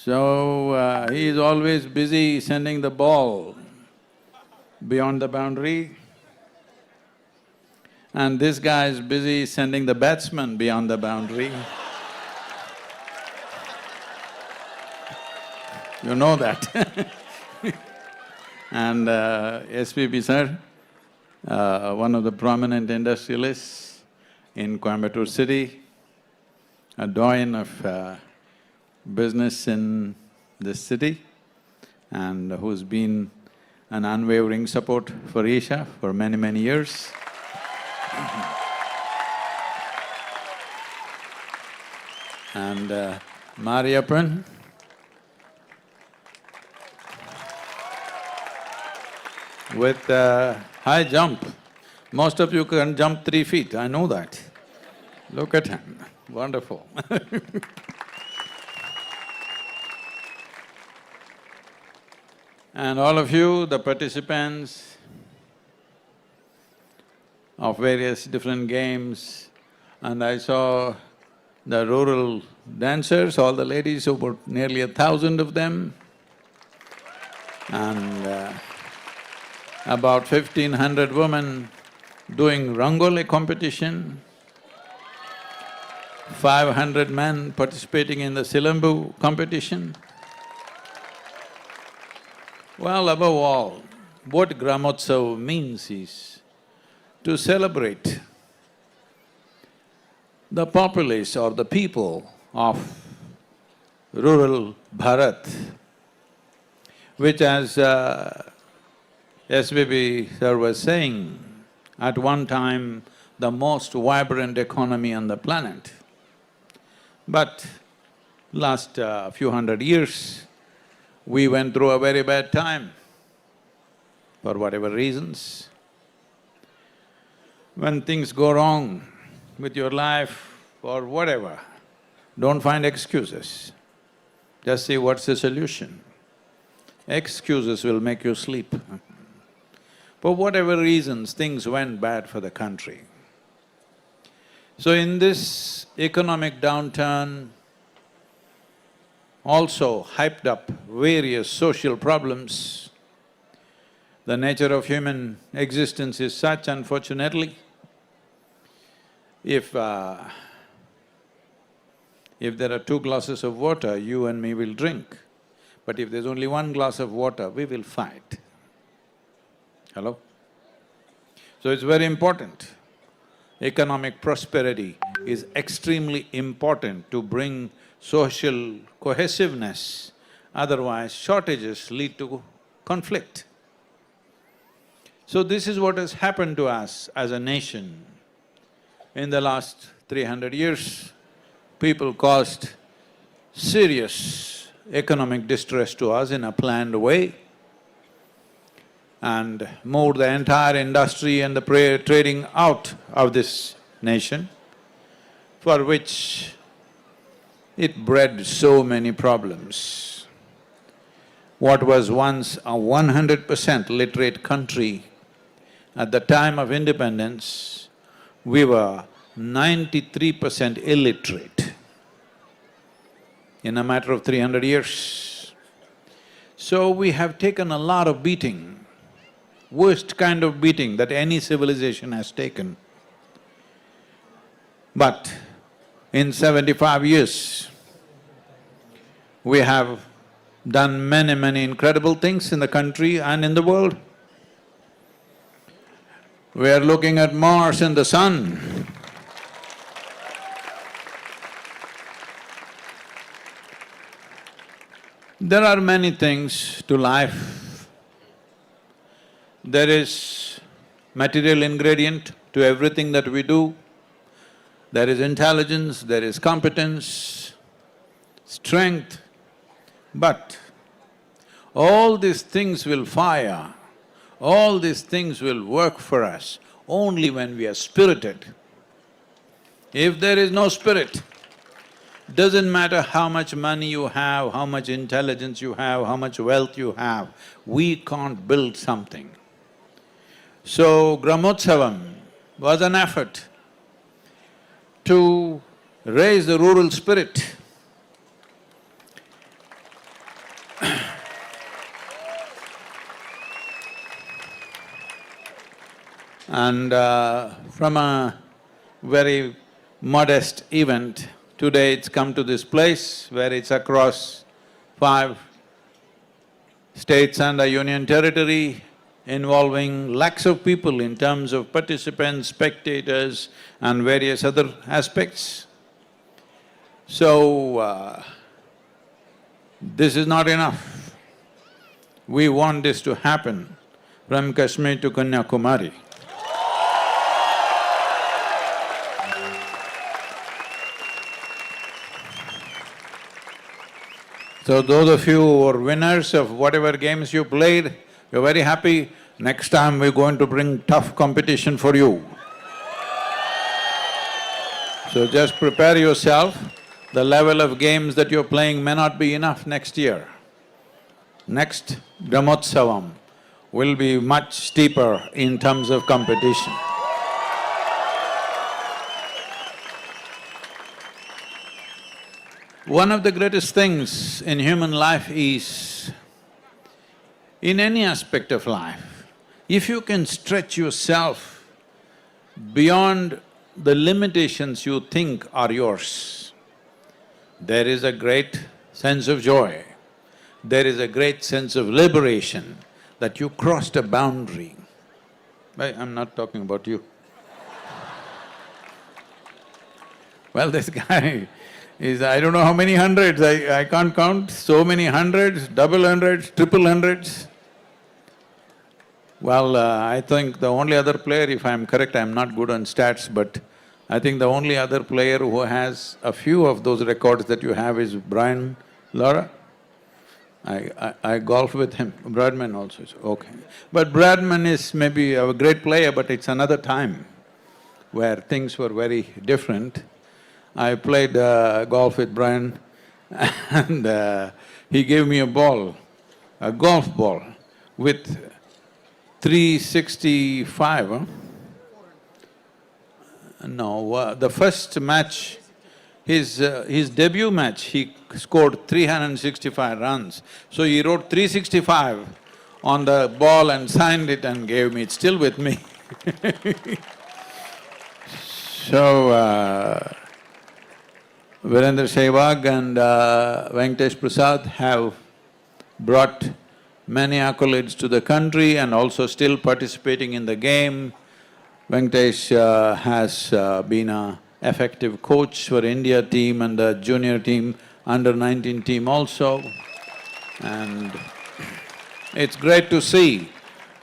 So, he is always busy sending the ball beyond the boundary, and this guy is busy sending the batsman beyond the boundary. You know that. And SPP sir, one of the prominent industrialists in Coimbatore city, a doyen of business in this city, and who's been an unwavering support for Isha for many, many years. And Mariappan, with high jump. Most of you can jump 3 feet, I know that. Look at him, wonderful. And all of you, the participants of various different games, and I saw the rural dancers, all the ladies, about nearly 1,000 of them, and about 1,500 women doing Rangoli competition, 500 men participating in the Silambu competition. Well, above all, what Gramotsav means is to celebrate the populace or the people of rural Bharat, which as SBB sir was saying, at one time the most vibrant economy on the planet. But last few hundred years, we went through a very bad time for whatever reasons. When things go wrong with your life or whatever, don't find excuses. Just see what's the solution. Excuses will make you sleep. For whatever reasons, things went bad for the country. So in this economic downturn, also hyped up various social problems. The nature of human existence is such, unfortunately, if there are 2 glasses of water, you and me will drink. But if there's only 1 glass of water, we will fight. Hello? So it's very important. Economic prosperity is extremely important to bring social cohesiveness, otherwise shortages lead to conflict. So this is what has happened to us as a nation. In the last 300 years, people caused serious economic distress to us in a planned way and moved the entire industry and the trading out of this nation, for which it bred so many problems. What was once a 100% literate country, at the time of independence, we were 93% illiterate in a matter of 300 years. So we have taken a lot of beating, worst kind of beating that any civilization has taken. But in 75 years, we have done many, many incredible things in the country and in the world. We are looking at Mars and the sun. There are many things to life. There is material ingredient to everything that we do. There is intelligence, there is competence, strength, but all these things will fire, all these things will work for us only when we are spirited. If there is no spirit, doesn't matter how much money you have, how much intelligence you have, how much wealth you have, we can't build something. So Gramotsavam was an effort to raise the rural spirit. And from a very modest event, today it's come to this place where it's across 5 states and a union territory, involving lakhs of people in terms of participants, spectators and various other aspects. So, this is not enough. We want this to happen from Kashmir to Kanyakumari. So those of you who are winners of whatever games you played, you're very happy. Next time we're going to bring tough competition for you. So just prepare yourself. The level of games that you're playing may not be enough next year. Next Brahmotsavam will be much steeper in terms of competition. One of the greatest things in human life is, in any aspect of life, if you can stretch yourself beyond the limitations you think are yours, there is a great sense of joy, there is a great sense of liberation that you crossed a boundary. I'm not talking about you. Well, this guy is, I don't know how many hundreds, I can't count, so many hundreds, double hundreds, triple hundreds. Well, I think the only other player, if I'm correct, I'm not good on stats, but I think the only other player who has a few of those records that you have is Brian Lara. I golf with him, Bradman also is okay. But Bradman is maybe a great player, but it's another time where things were very different. I played golf with Brian and he gave me a ball, a golf ball with 365, huh? No, the first match, his debut match, he scored 365 runs. So he wrote 365 on the ball and signed it and gave me, it's still with me. So, Virendra Sehwag and Venkatesh Prasad have brought many accolades to the country and also still participating in the game. Venkatesh has been an effective coach for India team and the junior team, under-19 team also. And it's great to see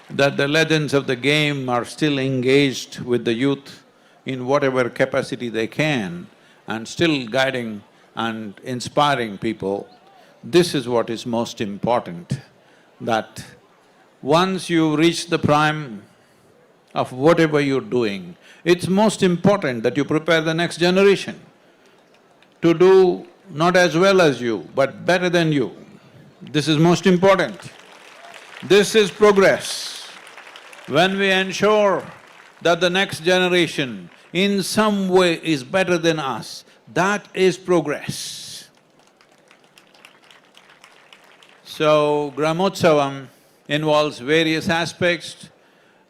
that the legends of the game are still engaged with the youth in whatever capacity they can and still guiding and inspiring people. This is what is most important, that once you reach the prime of whatever you're doing, it's most important that you prepare the next generation to do not as well as you, but better than you. This is most important. This is progress. When we ensure that the next generation in some way is better than us, that is progress. So, Brahmotsavam involves various aspects,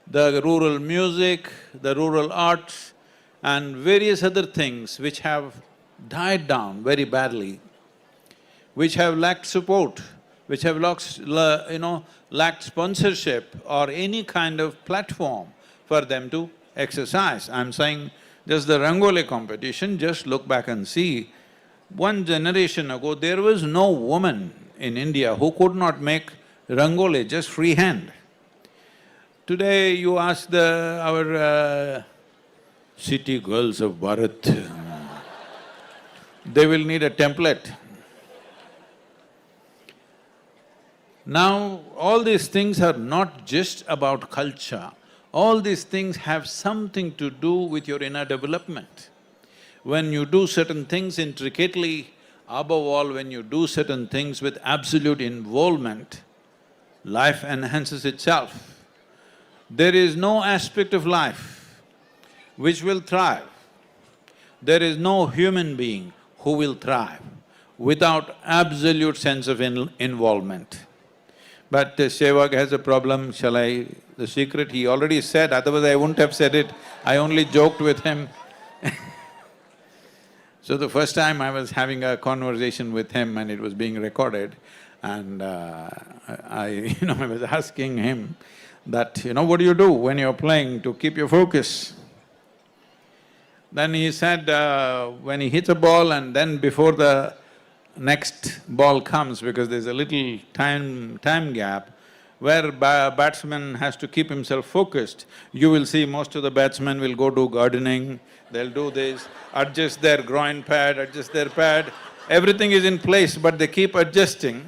the rural music, the rural arts and various other things which have died down very badly, which have lacked support, which have lacked sponsorship or any kind of platform for them to exercise. I'm saying just the Rangoli competition, just look back and see, one generation ago there was no woman in India who could not make Rangoli just freehand. Today you ask our city girls of Bharat, they will need a template. Now, all these things are not just about culture, all these things have something to do with your inner development. When you do certain things intricately, above all when you do certain things with absolute involvement, life enhances itself. There is no aspect of life which will thrive. There is no human being who will thrive without absolute sense of involvement. But Sehwag has a problem, shall I the secret he already said, otherwise I wouldn't have said it. I only joked with him. So the first time I was having a conversation with him and it was being recorded, and I I was asking him that, what do you do when you're playing to keep your focus? Then he said, when he hits a ball and then before the next ball comes, because there's a little time gap, where batsman has to keep himself focused, you will see most of the batsmen will go do gardening, they'll do this, adjust their groin pad, adjust their pad, everything is in place but they keep adjusting.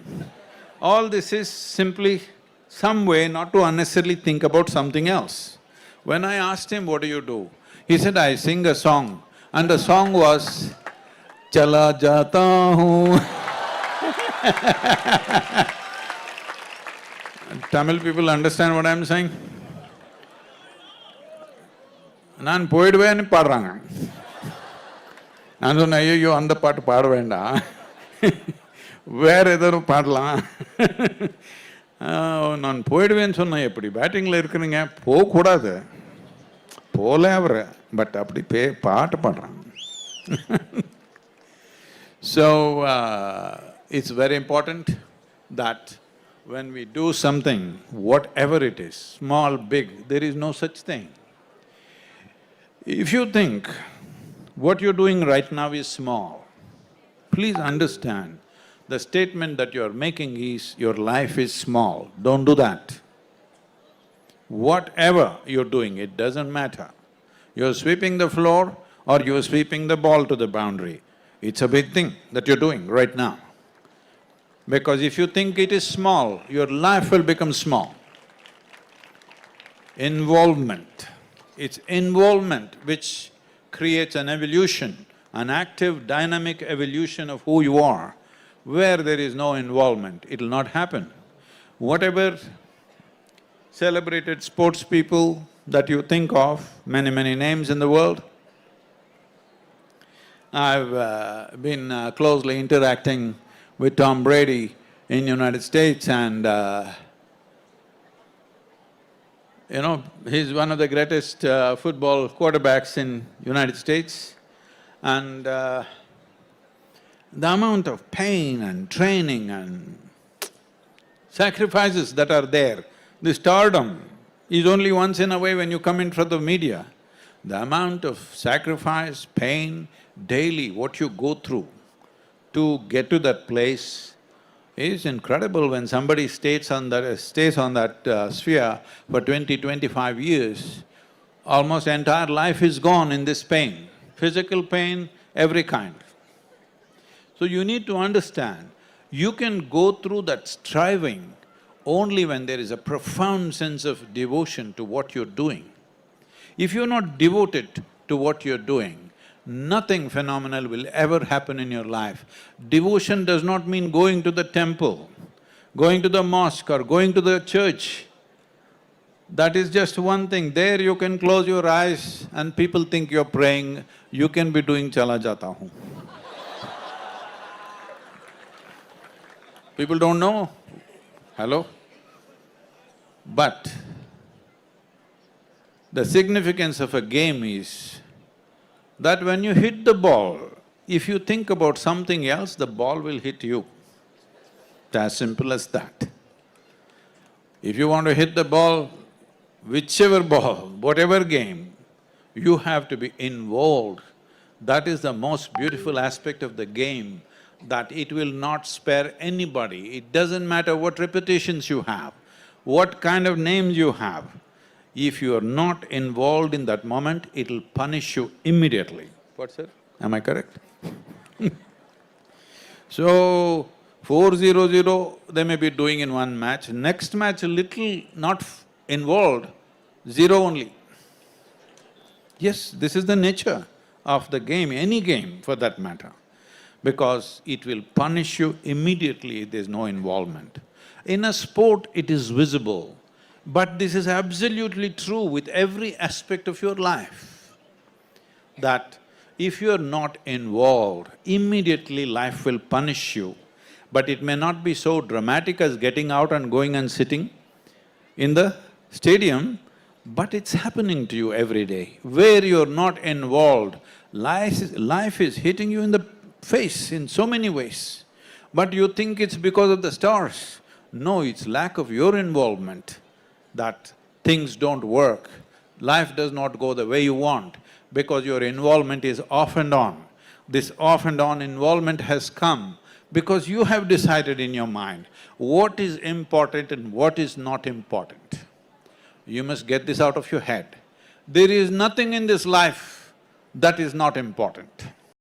All this is simply some way not to unnecessarily think about something else. When I asked him, what do you do? He said, I sing a song, and the song was, Chala jata hoon. Tamil people understand what I'm saying? நான் போயிடுவேன்னு பாடுறாங்க. நான் சொன்னேன், ஐயோ அந்த பாட்டு பாட வேண்டாம், வேற ஏதாவது பாடலாம். நான் போயிடுவேன்னு சொன்னேன், எப்படி பேட்டிங்கில் இருக்கிறீங்க, போகக்கூடாது, போல அவர், பட் அப்படி பாட்டு பாடுறாங்க. So, it's very important that when we do something, whatever it is, small, big, there is no such thing. If you think what you're doing right now is small, please understand the statement that you're making is your life is small. Don't do that. Whatever you're doing, it doesn't matter. You're sweeping the floor or you're sweeping the ball to the boundary, it's a big thing that you're doing right now. Because if you think it is small, your life will become small. Involvement. It's involvement which creates an evolution, an active, dynamic evolution of who you are. Where there is no involvement, it'll not happen. Whatever celebrated sports people that you think of, many names in the world, I've been closely interacting with Tom Brady in United States, and he's one of the greatest football quarterbacks in United States, and the amount of pain and training and sacrifices that are there, the stardom is only once in a way when you come in front of media. The amount of sacrifice, pain, daily what you go through to get to that place is incredible. When somebody stays on that sphere for 20, 25 years, almost entire life is gone in this pain, physical pain, every kind. So you need to understand, you can go through that striving only when there is a profound sense of devotion to what you're doing. If you're not devoted to what you're doing, nothing phenomenal will ever happen in your life. Devotion does not mean going to the temple, going to the mosque or going to the church. That is just one thing. There you can close your eyes and people think you're praying, you can be doing chala jata hoon. People don't know, hello? But the significance of a game is that when you hit the ball, if you think about something else, the ball will hit you. It's as simple as that. If you want to hit the ball, whichever ball, whatever game, you have to be involved. That is the most beautiful aspect of the game, that it will not spare anybody. It doesn't matter what reputations you have, what kind of names you have. If you are not involved in that moment, it'll punish you immediately. What, sir? Am I correct? So, 4-0-0, they may be doing in one match, next match a little not involved, 0 only. Yes, this is the nature of the game, any game for that matter, because it will punish you immediately if there's no involvement. In a sport, it is visible. But this is absolutely true with every aspect of your life, that if you're not involved, immediately life will punish you. But it may not be so dramatic as getting out and going and sitting in the stadium, but it's happening to you every day. Where you're not involved, life is hitting you in the face in so many ways. But you think it's because of the stars. No, it's lack of your involvement that things don't work. Life does not go the way you want because your involvement is off and on. This off and on involvement has come because you have decided in your mind what is important and what is not important. You must get this out of your head. There is nothing in this life that is not important.